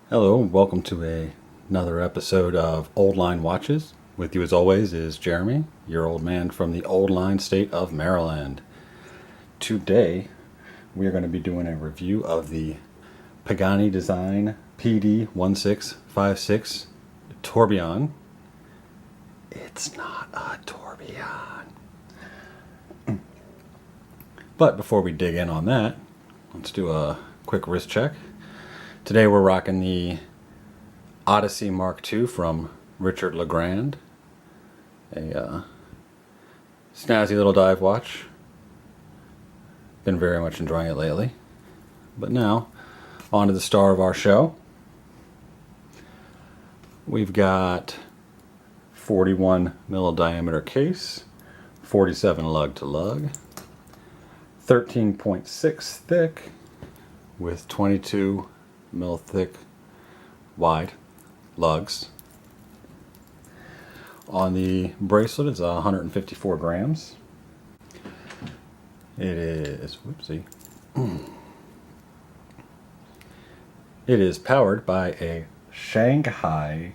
Hello, and welcome to another episode of Old Line Watches. With you as always is Jeremy, your old man from the Old Line state of Maryland. Today we are going to be doing a review of the Pagani Design PD1656 Tourbillon. It's not a tourbillon. But before we dig in on that, let's do a quick wrist check. Today we're rocking the Odyssey Mark II from Richard Legrand. A snazzy little dive watch. Been very much enjoying it lately. But now, on to the star of our show. We've got 41 mil diameter case, 47 lug to lug, 13.6 thick with 22 mil thick wide lugs. On the bracelet, it's 154 grams. It is, it is powered by a Shanghai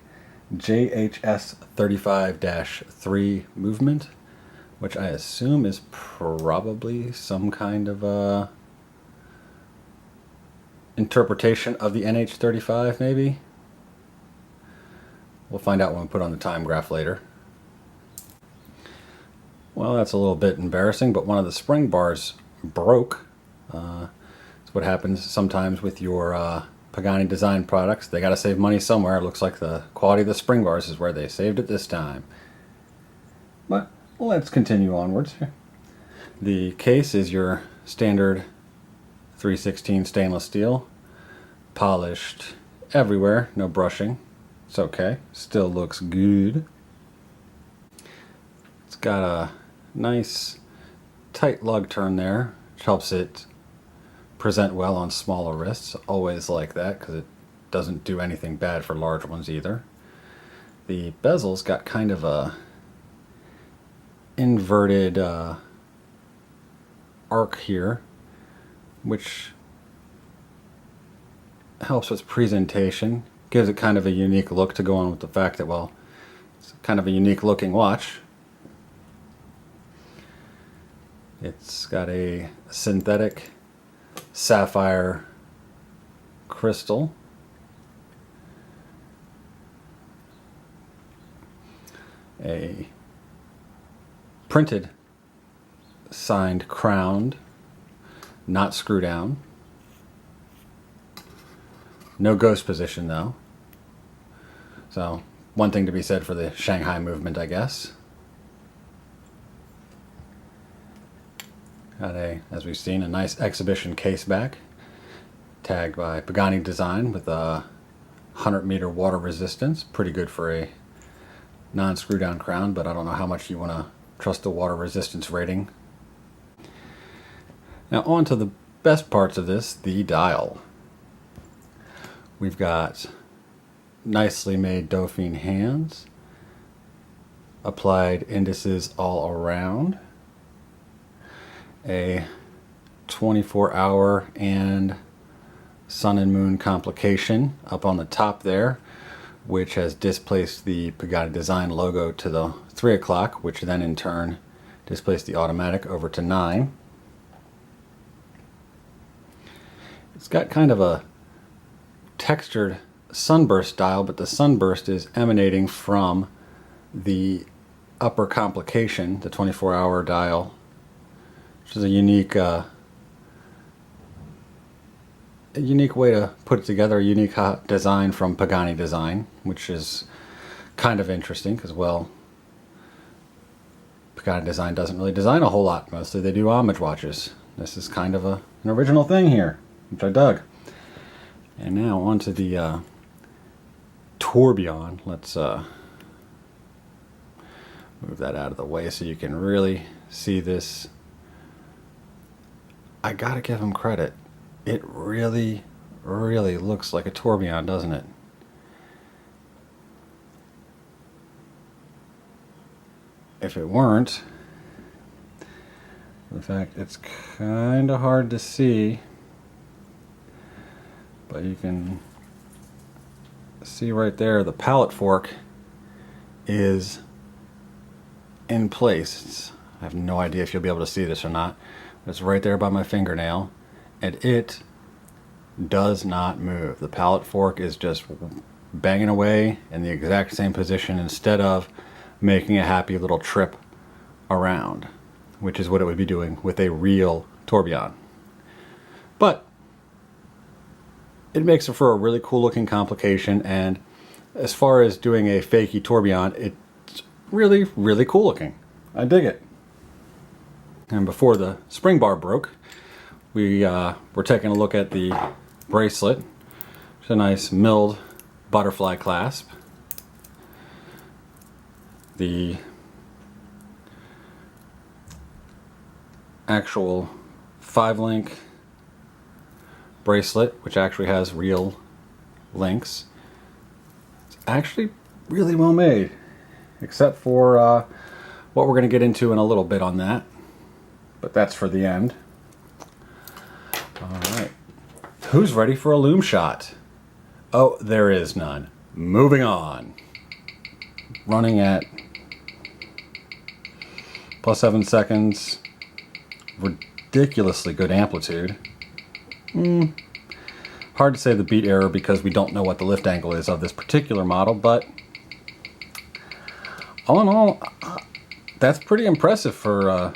JHS 35-3 movement, which I assume is probably some kind of a interpretation of the NH35, maybe. We'll find out when we put on the time graph later. Well, that's a little bit embarrassing, but one of the spring bars broke. It's what happens sometimes with your Pagani Design products. They got to save money somewhere. It looks like the quality of the spring bars is where they saved it this time. But let's continue onwards. The case is your standard 316 stainless steel, polished everywhere, no brushing. It's okay, still looks good. It's got a nice tight lug turn there, which helps it present well on smaller wrists. Always like that because it doesn't do anything bad for large ones either. The bezel's got kind of a inverted arc here, which helps with presentation, gives it kind of a unique look to go on with the fact that, well, it's kind of a unique looking watch. It's got a synthetic sapphire crystal, a printed signed crowned, not screw down. No ghost position though. So one thing to be said for the Shanghai movement, I guess. Got as we've seen, a nice exhibition case back, tagged by Pagani Design with a 100-meter water resistance. Pretty good for a non-screw down crown, but I don't know how much you want to trust the water resistance rating. Now on to the best parts of this, the dial. We've got nicely made Dauphine hands, applied indices all around, a 24-hour and sun and moon complication up on the top there, which has displaced the Pagani Design logo to the 3 o'clock, which then in turn displaced the automatic over to 9. It's got kind of a textured sunburst dial, but the sunburst is emanating from the upper complication, the 24-hour dial, which is a unique way to put it together, a unique design from Pagani Design, which is kind of interesting because, well, Pagani Design doesn't really design a whole lot. Mostly they do homage watches. This is kind of an original thing here, which I dug. And now onto the Tourbillon. Let's move that out of the way so you can really see this. I gotta give him credit. It really, really looks like a tourbillon, doesn't it? If it weren't, in fact, it's kind of hard to see, but you can See right there, the palette fork is in place. I have no idea if you'll be able to see this or not. But it's right there by my fingernail, and it does not move. The palette fork is just banging away in the exact same position instead of making a happy little trip around, which is what it would be doing with a real tourbillon. But it makes it for a really cool looking complication, and as far as doing a fakey tourbillon, it's really, really cool looking. I dig it. And before the spring bar broke, we were taking a look at the bracelet. It's a nice milled butterfly clasp. The actual 5-link bracelet, which actually has real links. It's actually really well made, except for what we're going to get into in a little bit on that, but that's for the end. Alright, who's ready for a loom shot? Oh, there is none. Moving on. Running at +7 seconds. Ridiculously good amplitude. Hard to say the beat error because we don't know what the lift angle is of this particular model, but all in all, that's pretty impressive for a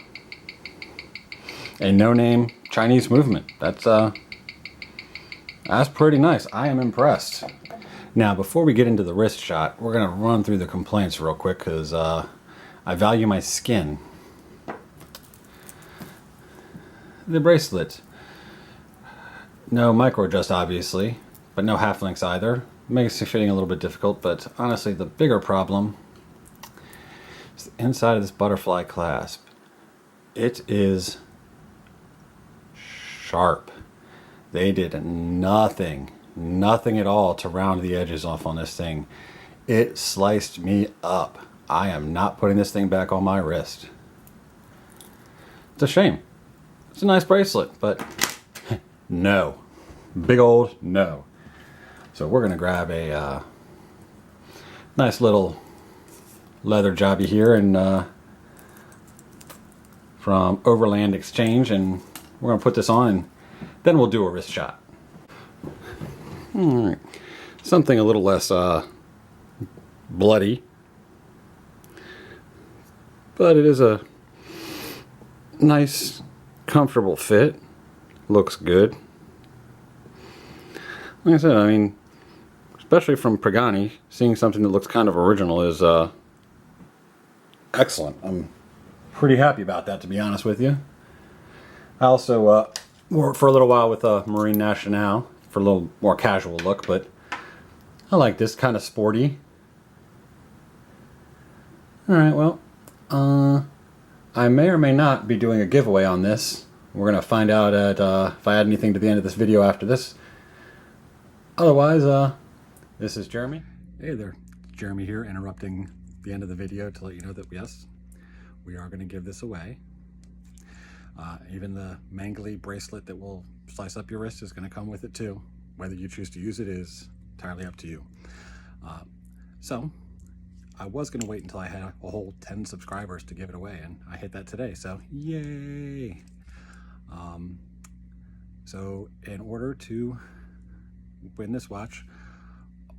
no-name Chinese movement. That's pretty nice. I am impressed. Now, before we get into the wrist shot, we're going to run through the complaints real quick because I value my skin. The bracelet. No micro adjust, obviously, but no half links either. Makes the fitting a little bit difficult, but honestly, the bigger problem is the inside of this butterfly clasp. It is sharp. They did nothing at all to round the edges off on this thing. It sliced me up. I am not putting this thing back on my wrist. It's a shame. It's a nice bracelet, but no. Big old no. So we're gonna grab a nice little leather jobby here and from Overland Exchange, and we're gonna put this on and then we'll do a wrist shot. Alright. Something a little less bloody, but it is a nice comfortable fit. Looks good. Like I said, I mean, especially from Pagani, seeing something that looks kind of original is excellent. I'm pretty happy about that, to be honest with you. I also worked for a little while with Marine Nationale for a little more casual look, but I like this kind of sporty. Alright, well, I may or may not be doing a giveaway on this. We're going to find out if I add anything to the end of this video after this. Otherwise, this is Jeremy. Hey there, Jeremy here, interrupting the end of the video to let you know that yes, we are going to give this away. Even the mangly bracelet that will slice up your wrist is going to come with it too. Whether you choose to use it is entirely up to you. So, I was going to wait until I had a whole 10 subscribers to give it away, and I hit that today, so yay! So, in order to win this watch,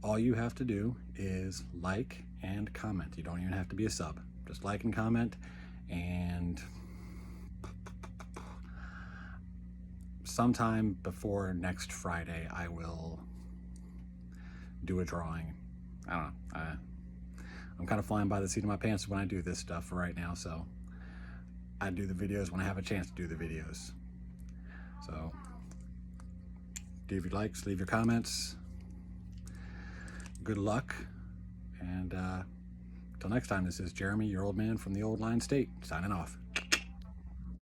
all you have to do is like and comment. You don't even have to be a sub. Just like and comment, and sometime before next Friday I will do a drawing. I don't know. I'm kind of flying by the seat of my pants when I do this stuff right now, so I do the videos when I have a chance to do the videos. So leave your likes, leave your comments. Good luck, and until next time, this is Jeremy, your old man from the Old Line State, signing off.